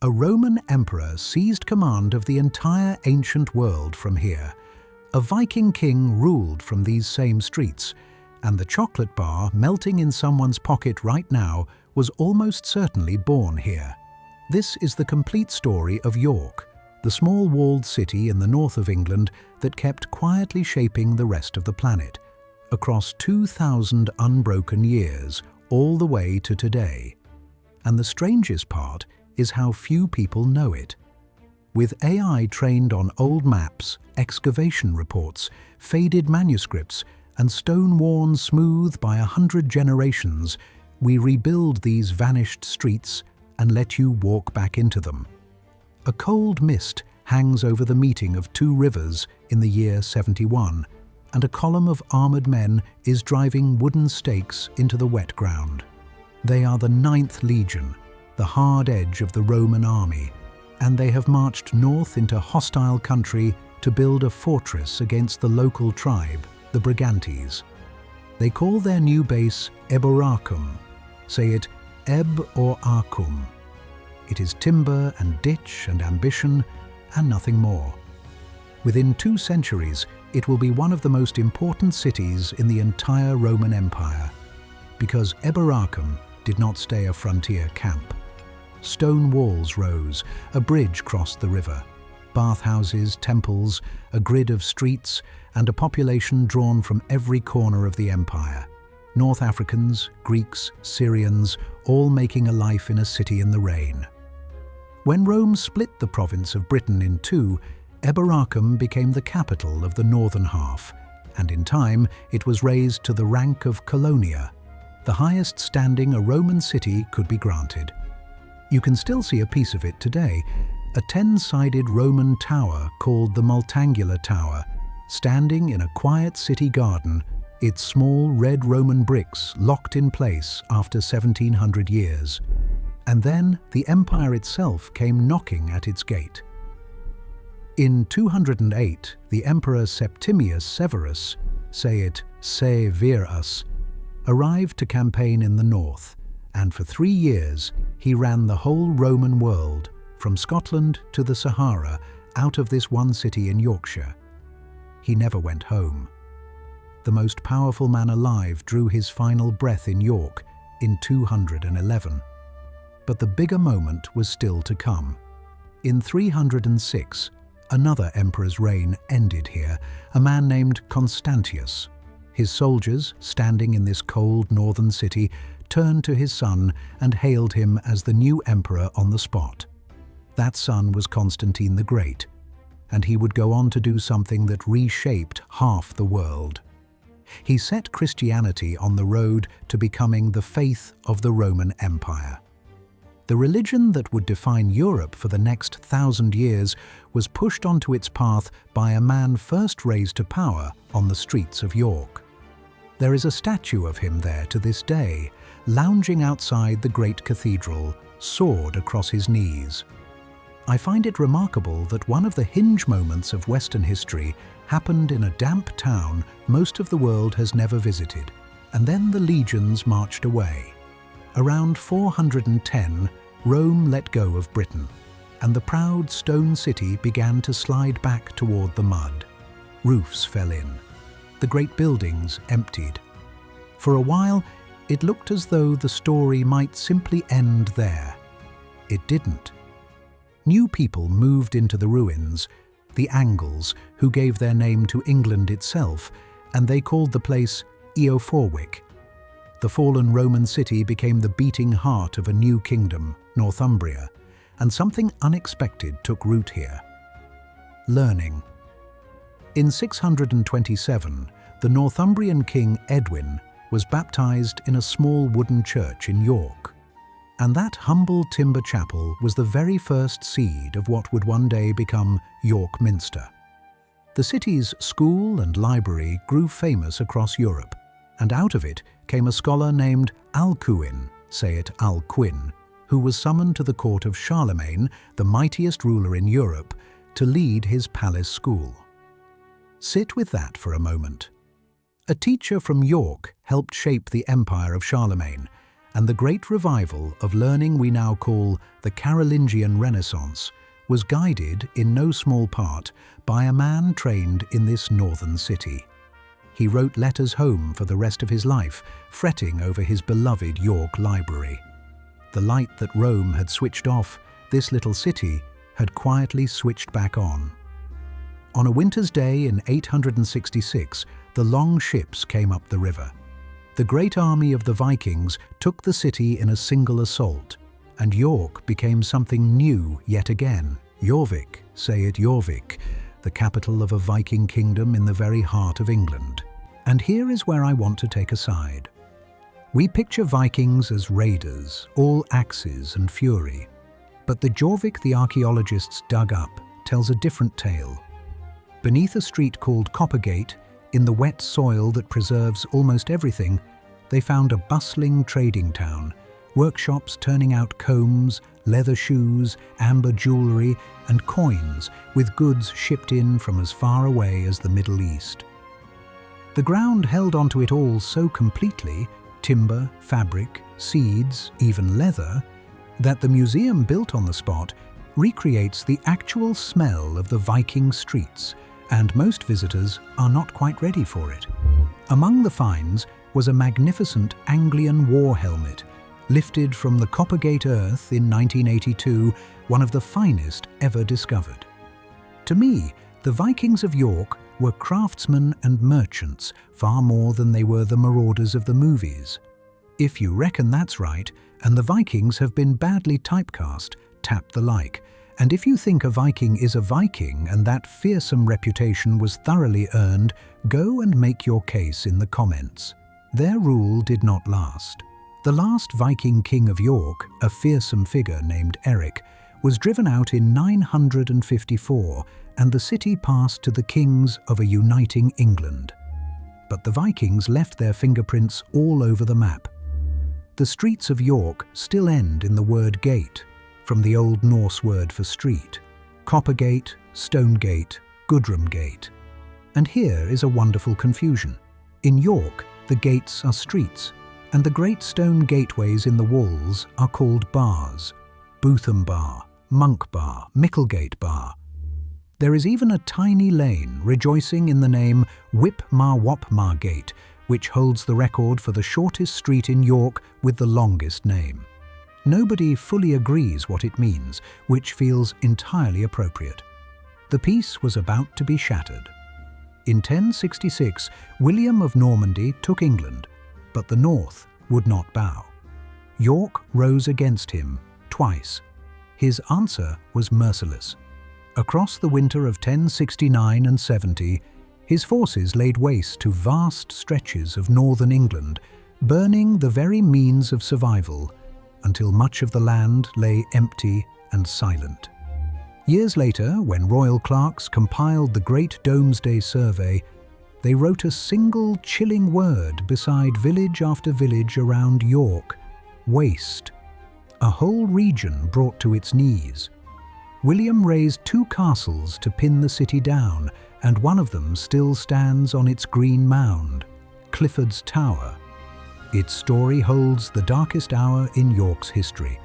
A Roman emperor seized command of the entire ancient world from here. A Viking king ruled from these same streets, and the chocolate bar melting in someone's pocket right now was almost certainly born here. This is the complete story of York, the small walled city in the north of England that kept quietly shaping the rest of the planet, across 2,000 unbroken years, all the way to today. And the strangest part is how few people know it. With AI trained on old maps, excavation reports, faded manuscripts, and stone worn smooth by 100 generations, we rebuild these vanished streets and let you walk back into them. A cold mist hangs over the meeting of two rivers in the year 71, and a column of armoured men is driving wooden stakes into the wet ground. They are the 9th Legion, the hard edge of the Roman army, and they have marched north into hostile country to build a fortress against the local tribe, the Brigantes. They call their new base Eboracum. Say it Eb or Arcum. It is timber and ditch and ambition and nothing more. Within 2 centuries, it will be one of the most important cities in the entire Roman Empire, because Eboracum did not stay a frontier camp. Stone walls rose, a bridge crossed the river, bathhouses, temples, a grid of streets, and a population drawn from every corner of the empire. North Africans, Greeks, Syrians, all making a life in a city in the rain. When Rome split the province of Britain in two, Eboracum became the capital of the northern half, and in time it was raised to the rank of Colonia, the highest standing a Roman city could be granted. You can still see a piece of it today, a 10-sided Roman tower called the Multangular Tower, standing in a quiet city garden, its small red Roman bricks locked in place after 1700 years. And then the empire itself came knocking at its gate. In 208, the emperor Septimius Severus, say it Severus, arrived to campaign in the north, and for 3 years he ran the whole Roman world, from Scotland to the Sahara, out of this one city in Yorkshire. He never went home. The most powerful man alive drew his final breath in York in 211. But the bigger moment was still to come. In 306, another emperor's reign ended here, a man named Constantius. His soldiers, standing in this cold northern city, turned to his son and hailed him as the new emperor on the spot. That son was Constantine the Great, and he would go on to do something that reshaped half the world. He set Christianity on the road to becoming the faith of the Roman Empire. The religion that would define Europe for the next 1,000 years was pushed onto its path by a man first raised to power on the streets of York. There is a statue of him there to this day, lounging outside the great cathedral, sword across his knees. I find it remarkable that one of the hinge moments of Western history happened in a damp town most of the world has never visited, and then the legions marched away. Around 410, Rome let go of Britain, and the proud stone city began to slide back toward the mud. Roofs fell in. The great buildings emptied. For a while, it looked as though the story might simply end there. It didn't. New people moved into the ruins, the Angles, who gave their name to England itself, and they called the place Eoforwic. The fallen Roman city became the beating heart of a new kingdom, Northumbria, and something unexpected took root here. Learning. In 627, the Northumbrian king Edwin was baptized in a small wooden church in York. And that humble timber chapel was the very first seed of what would one day become York Minster. The city's school and library grew famous across Europe, and out of it came a scholar named Alcuin, say it Alcuin, who was summoned to the court of Charlemagne, the mightiest ruler in Europe, to lead his palace school. Sit with that for a moment. A teacher from York helped shape the empire of Charlemagne, and the great revival of learning we now call the Carolingian Renaissance was guided in no small part by a man trained in this northern city. He wrote letters home for the rest of his life, fretting over his beloved York library. The light that Rome had switched off, this little city had quietly switched back on. On a winter's day in 866, the long ships came up the river. The great army of the Vikings took the city in a single assault, and York became something new yet again. Jorvik, say it Jorvik, the capital of a Viking kingdom in the very heart of England. And here is where I want to take a side. We picture Vikings as raiders, all axes and fury. But the Jorvik the archaeologists dug up tells a different tale. Beneath a street called Coppergate, in the wet soil that preserves almost everything, they found a bustling trading town, workshops turning out combs, leather shoes, amber jewellery and coins with goods shipped in from as far away as the Middle East. The ground held onto it all so completely, timber, fabric, seeds, even leather, that the museum built on the spot recreates the actual smell of the Viking streets, and most visitors are not quite ready for it. Among the finds was a magnificent Anglian war helmet, lifted from the Coppergate earth in 1982, one of the finest ever discovered. To me, the Vikings of York were craftsmen and merchants far more than they were the marauders of the movies. If you reckon that's right, and the Vikings have been badly typecast, tap the like. And if you think a Viking is a Viking and that fearsome reputation was thoroughly earned, go and make your case in the comments. Their rule did not last. The last Viking king of York, a fearsome figure named Eric, was driven out in 954, and the city passed to the kings of a uniting England. But the Vikings left their fingerprints all over the map. The streets of York still end in the word gate, from the Old Norse word for street: Coppergate, Stonegate, Gudrumgate. And here is a wonderful confusion. In York, the gates are streets, and the great stone gateways in the walls are called bars: Bootham Bar, Monk Bar, Micklegate Bar. There is even a tiny lane rejoicing in the name Whip Mar Wop Mar Gate, which holds the record for the shortest street in York with the longest name. Nobody fully agrees what it means, which feels entirely appropriate. The peace was about to be shattered. In 1066, William of Normandy took England, but the North would not bow. York rose against him twice. His answer was merciless. Across the winter of 1069 and 70, his forces laid waste to vast stretches of northern England, burning the very means of survival, until much of the land lay empty and silent. Years later, when royal clerks compiled the Great Domesday Survey, they wrote a single chilling word beside village after village around York: waste. A whole region brought to its knees. William razed 2 castles to pin the city down, and one of them still stands on its green mound, Clifford's Tower. Its story holds the darkest hour in York's history.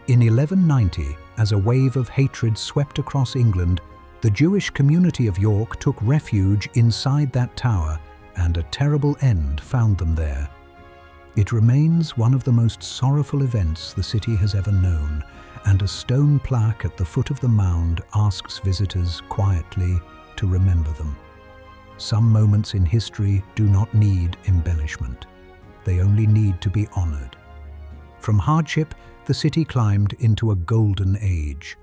In 1190, as a wave of hatred swept across England, the Jewish community of York took refuge inside that tower, and a terrible end found them there. It remains one of the most sorrowful events the city has ever known, and a stone plaque at the foot of the mound asks visitors quietly to remember them. Some moments in history do not need embellishment. They only need to be honored. From hardship, the city climbed into a golden age.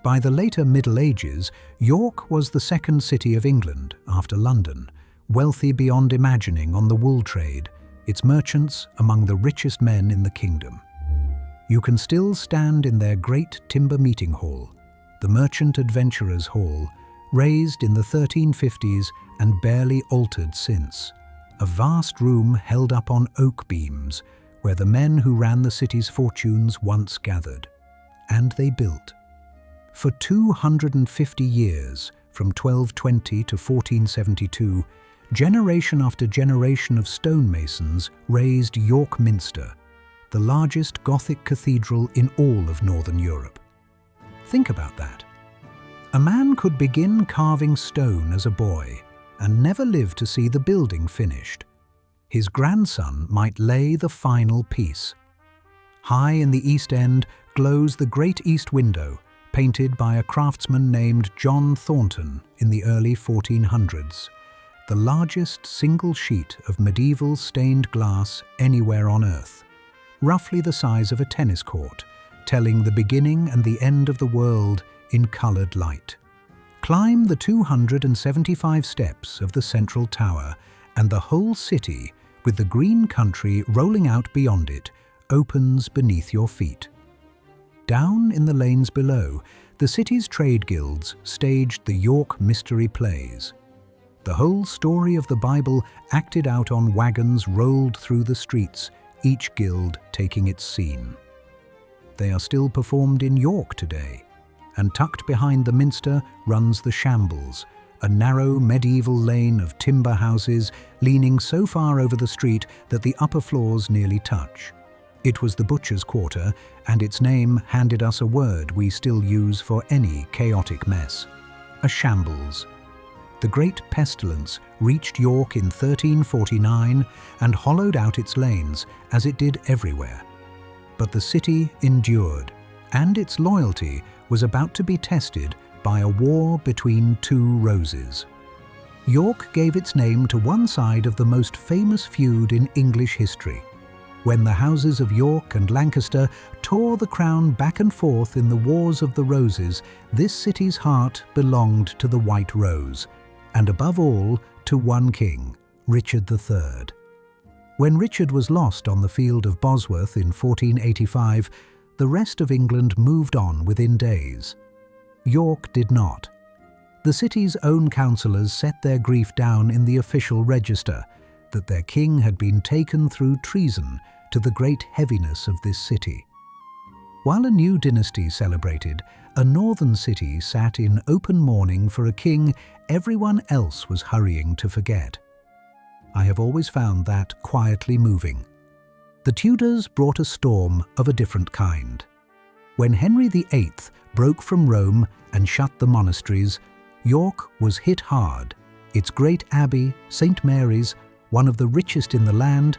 By the later Middle Ages, York was the second city of England, after London, wealthy beyond imagining on the wool trade, its merchants among the richest men in the kingdom. You can still stand in their great timber meeting hall, the Merchant Adventurers' Hall, raised in the 1350s and barely altered since. A vast room held up on oak beams, where the men who ran the city's fortunes once gathered. And they built. For 250 years, from 1220 to 1472, generation after generation of stonemasons raised York Minster, the largest Gothic cathedral in all of Northern Europe. Think about that. A man could begin carving stone as a boy and never live to see the building finished. His grandson might lay the final piece. High in the east end glows the great east window, painted by a craftsman named John Thornton in the early 1400s, the largest single sheet of medieval stained glass anywhere on Earth, roughly the size of a tennis court, telling the beginning and the end of the world in coloured light. Climb the 275 steps of the central tower, and the whole city, with the green country rolling out beyond it, opens beneath your feet. Down in the lanes below, the city's trade guilds staged the York Mystery Plays. The whole story of the Bible acted out on wagons rolled through the streets, each guild taking its scene. They are still performed in York today, and tucked behind the minster runs the Shambles, a narrow medieval lane of timber houses leaning so far over the street that the upper floors nearly touch. It was the butcher's quarter, and its name handed us a word we still use for any chaotic mess: a shambles. The Great Pestilence reached York in 1349 and hollowed out its lanes, as it did everywhere. But the city endured, and its loyalty was about to be tested by a war between two roses. York gave its name to one side of the most famous feud in English history, when the houses of York and Lancaster tore the crown back and forth in the Wars of the Roses. This city's heart belonged to the White Rose, and above all, to one king, Richard III. When Richard was lost on the field of Bosworth in 1485, the rest of England moved on within days. York did not. The city's own councillors set their grief down in the official register, that their king had been taken through treason, to the great heaviness of this city. While a new dynasty celebrated, a northern city sat in open mourning for a king everyone else was hurrying to forget. I have always found that quietly moving. The Tudors brought a storm of a different kind. When Henry VIII broke from Rome and shut the monasteries, York was hit hard. Its great abbey, St. Mary's, one of the richest in the land,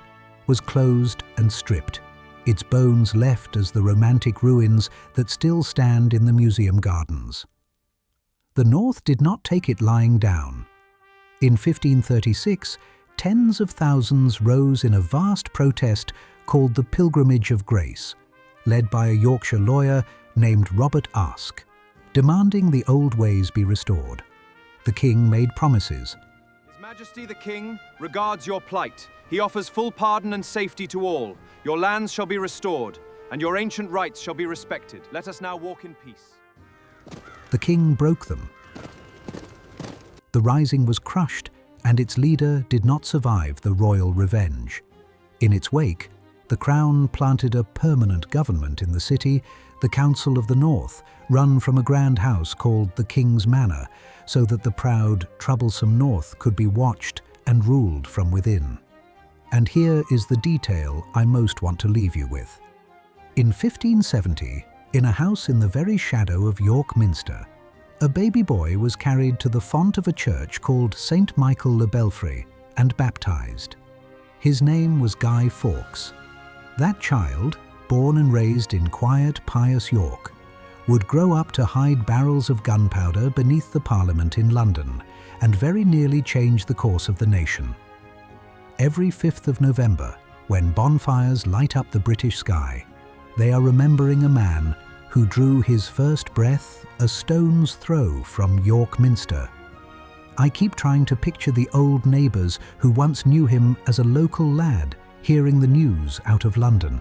was closed and stripped, its bones left as the romantic ruins that still stand in the museum gardens. The North did not take it lying down. In 1536, tens of thousands rose in a vast protest called the Pilgrimage of Grace, led by a Yorkshire lawyer named Robert Aske, demanding the old ways be restored. The king made promises. His Majesty the King regards your plight. He offers full pardon and safety to all. Your lands shall be restored, and your ancient rights shall be respected. Let us now walk in peace. The king broke them. The rising was crushed, and its leader did not survive the royal revenge. In its wake, the Crown planted a permanent government in the city, the Council of the North, run from a grand house called the King's Manor, so that the proud, troublesome North could be watched and ruled from within. And here is the detail I most want to leave you with. In 1570, in a house in the very shadow of York Minster, a baby boy was carried to the font of a church called St. Michael le Belfry and baptized. His name was Guy Fawkes. That child, born and raised in quiet, pious York, would grow up to hide barrels of gunpowder beneath the Parliament in London and very nearly change the course of the nation. Every 5th of November, when bonfires light up the British sky, they are remembering a man who drew his first breath a stone's throw from York Minster. I keep trying to picture the old neighbours who once knew him as a local lad hearing the news out of London.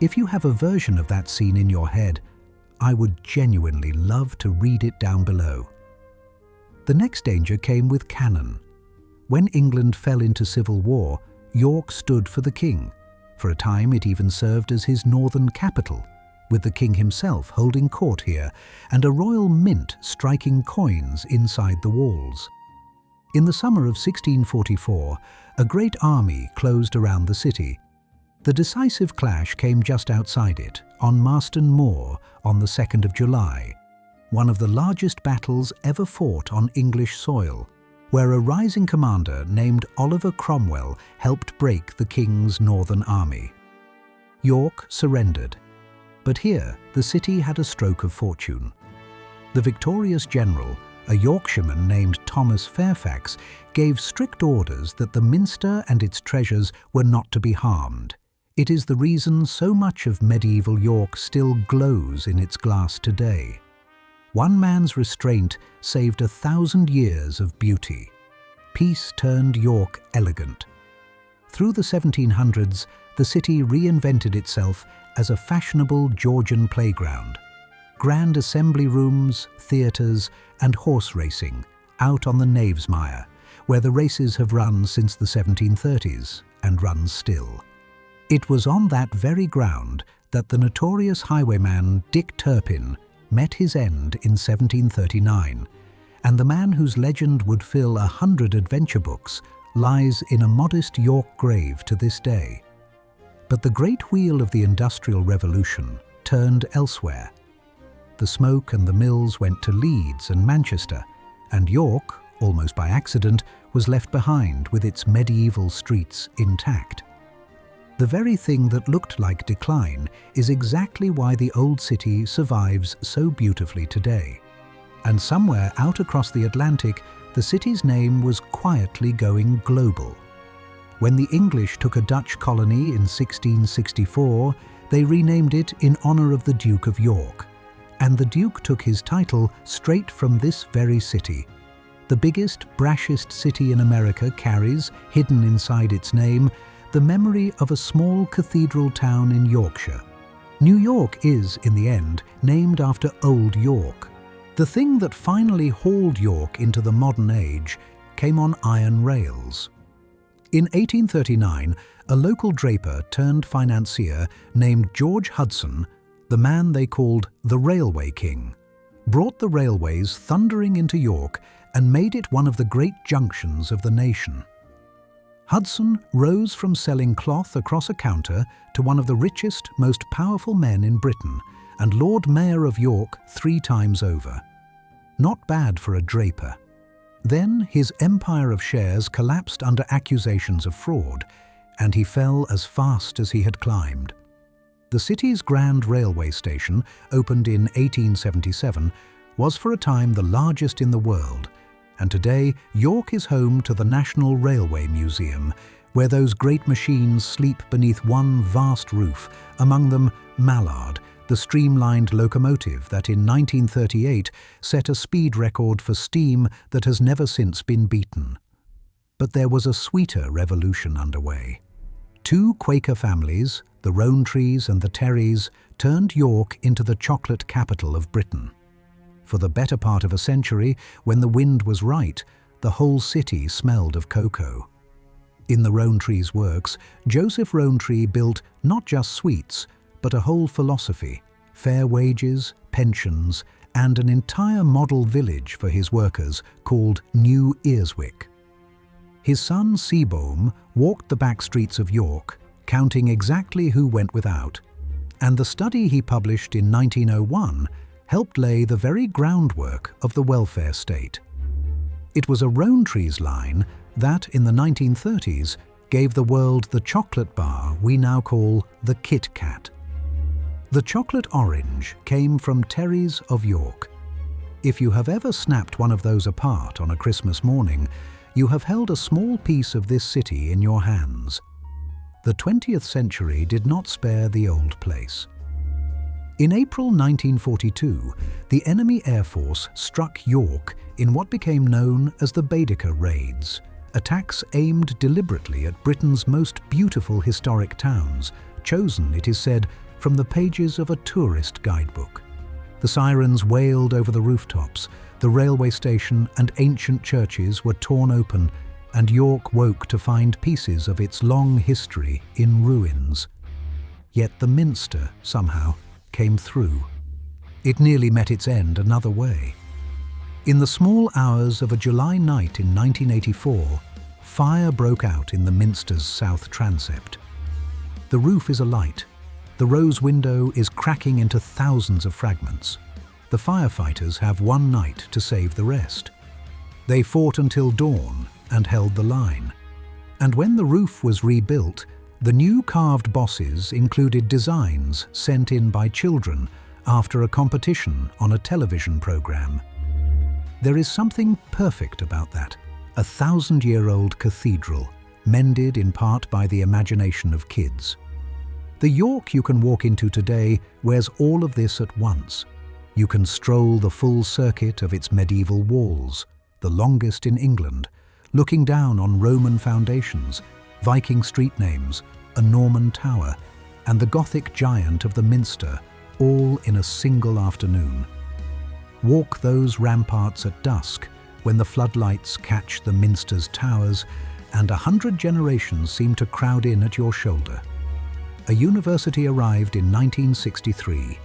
If you have a version of that scene in your head, I would genuinely love to read it down below. The next danger came with cannon. When England fell into civil war, York stood for the king. For a time it even served as his northern capital, with the king himself holding court here and a royal mint striking coins inside the walls. In the summer of 1644, a great army closed around the city. The decisive clash came just outside it, on Marston Moor on the 2nd of July, one of the largest battles ever fought on English soil, where a rising commander named Oliver Cromwell helped break the king's northern army. York surrendered, but here the city had a stroke of fortune. The victorious general, a Yorkshireman named Thomas Fairfax, gave strict orders that the minster and its treasures were not to be harmed. It is the reason so much of medieval York still glows in its glass today. One man's restraint saved 1,000 years of beauty. Peace turned York elegant. Through the 1700s, the city reinvented itself as a fashionable Georgian playground. Grand assembly rooms, theatres, and horse racing out on the Knavesmire, where the races have run since the 1730s and run still. It was on that very ground that the notorious highwayman Dick Turpin met his end in 1739, and the man whose legend would fill 100 adventure books lies in a modest York grave to this day. But the great wheel of the Industrial Revolution turned elsewhere. The smoke and the mills went to Leeds and Manchester, and York, almost by accident, was left behind with its medieval streets intact. The very thing that looked like decline is exactly why the old city survives so beautifully today. And somewhere out across the Atlantic, the city's name was quietly going global. When the English took a Dutch colony in 1664, they renamed it in honour of the Duke of York. And the Duke took his title straight from this very city. The biggest, brashest city in America carries, hidden inside its name, the memory of a small cathedral town in Yorkshire. New York is, in the end, named after Old York. The thing that finally hauled York into the modern age came on iron rails. In 1839, a local draper turned financier named George Hudson, the man they called the Railway King, brought the railways thundering into York and made it one of the great junctions of the nation. Hudson rose from selling cloth across a counter to one of the richest, most powerful men in Britain, and Lord Mayor of York 3 times over. Not bad for a draper. Then his empire of shares collapsed under accusations of fraud, and he fell as fast as he had climbed. The city's grand railway station, opened in 1877, was for a time the largest in the world, and today York is home to the National Railway Museum, where those great machines sleep beneath one vast roof, among them Mallard, the streamlined locomotive that in 1938 set a speed record for steam that has never since been beaten. But there was a sweeter revolution underway. 2 Quaker families, the Rowntrees and the Terrys, turned York into the chocolate capital of Britain. For the better part of a century, when the wind was right, the whole city smelled of cocoa. In the Rowntree's works, Joseph Rowntree built not just sweets, but a whole philosophy, fair wages, pensions, and an entire model village for his workers called New Eoforwic. His son Seabohm walked the back streets of York, counting exactly who went without, and the study he published in 1901 helped lay the very groundwork of the welfare state. It was a Rowntree's line that, in the 1930s, gave the world the chocolate bar we now call the KitKat. The chocolate orange came from Terry's of York. If you have ever snapped one of those apart on a Christmas morning, you have held a small piece of this city in your hands. The 20th century did not spare the old place. In April 1942, the enemy air force struck York in what became known as the Baedeker Raids, attacks aimed deliberately at Britain's most beautiful historic towns, chosen, it is said, from the pages of a tourist guidebook. The sirens wailed over the rooftops, the railway station and ancient churches were torn open, and York woke to find pieces of its long history in ruins. Yet the Minster, somehow, came through. It nearly met its end another way. In the small hours of a July night in 1984, fire broke out in the Minster's south transept. The roof is alight. The rose window is cracking into thousands of fragments. The firefighters have one night to save the rest. They fought until dawn and held the line. And when the roof was rebuilt, the new carved bosses included designs sent in by children after a competition on a television program. There is something perfect about that, a 1,000-year-old cathedral, mended in part by the imagination of kids. The York you can walk into today wears all of this at once. You can stroll the full circuit of its medieval walls, the longest in England, looking down on Roman foundations, Viking street names, a Norman tower, and the Gothic giant of the Minster, all in a single afternoon. Walk those ramparts at dusk, when the floodlights catch the Minster's towers, and 100 generations seem to crowd in at your shoulder. A university arrived in 1963.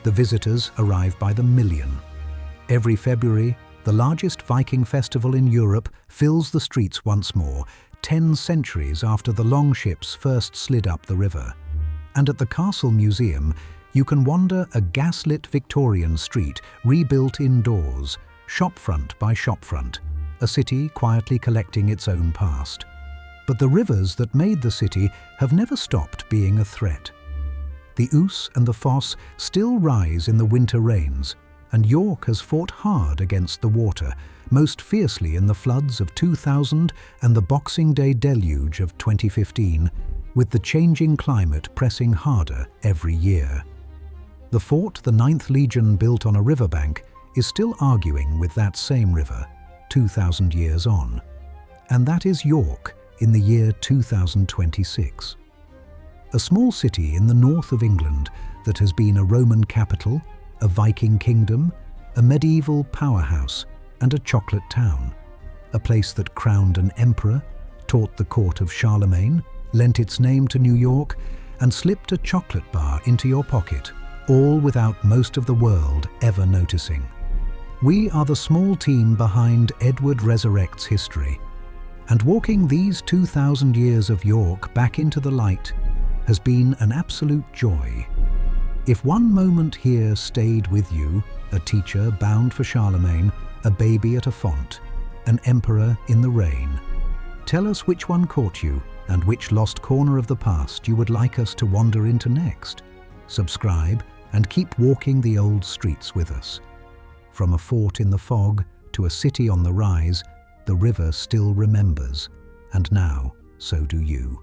The visitors arrive by the million. Every February, the largest Viking festival in Europe fills the streets once more, 10 centuries after the longships first slid up the river. And at the Castle Museum, you can wander a gaslit Victorian street rebuilt indoors, shopfront by shopfront, a city quietly collecting its own past. But the rivers that made the city have never stopped being a threat. The Ouse and the Foss still rise in the winter rains, and York has fought hard against the water, most fiercely in the floods of 2000 and the Boxing Day deluge of 2015, with the changing climate pressing harder every year. The fort the 9th Legion built on a riverbank is still arguing with that same river, 2,000 years on. And that is York in the year 2026. A small city in the north of England that has been a Roman capital, a Viking kingdom, a medieval powerhouse, and a chocolate town. A place that crowned an emperor, taught the court of Charlemagne, lent its name to New York, and slipped a chocolate bar into your pocket, all without most of the world ever noticing. We are the small team behind Edward Resurrects history, and walking these 2,000 years of York back into the light has been an absolute joy. If one moment here stayed with you, a teacher bound for Charlemagne, a baby at a font, an emperor in the rain, tell us which one caught you and which lost corner of the past you would like us to wander into next. Subscribe and keep walking the old streets with us. From a fort in the fog to a city on the rise, the river still remembers, and now so do you.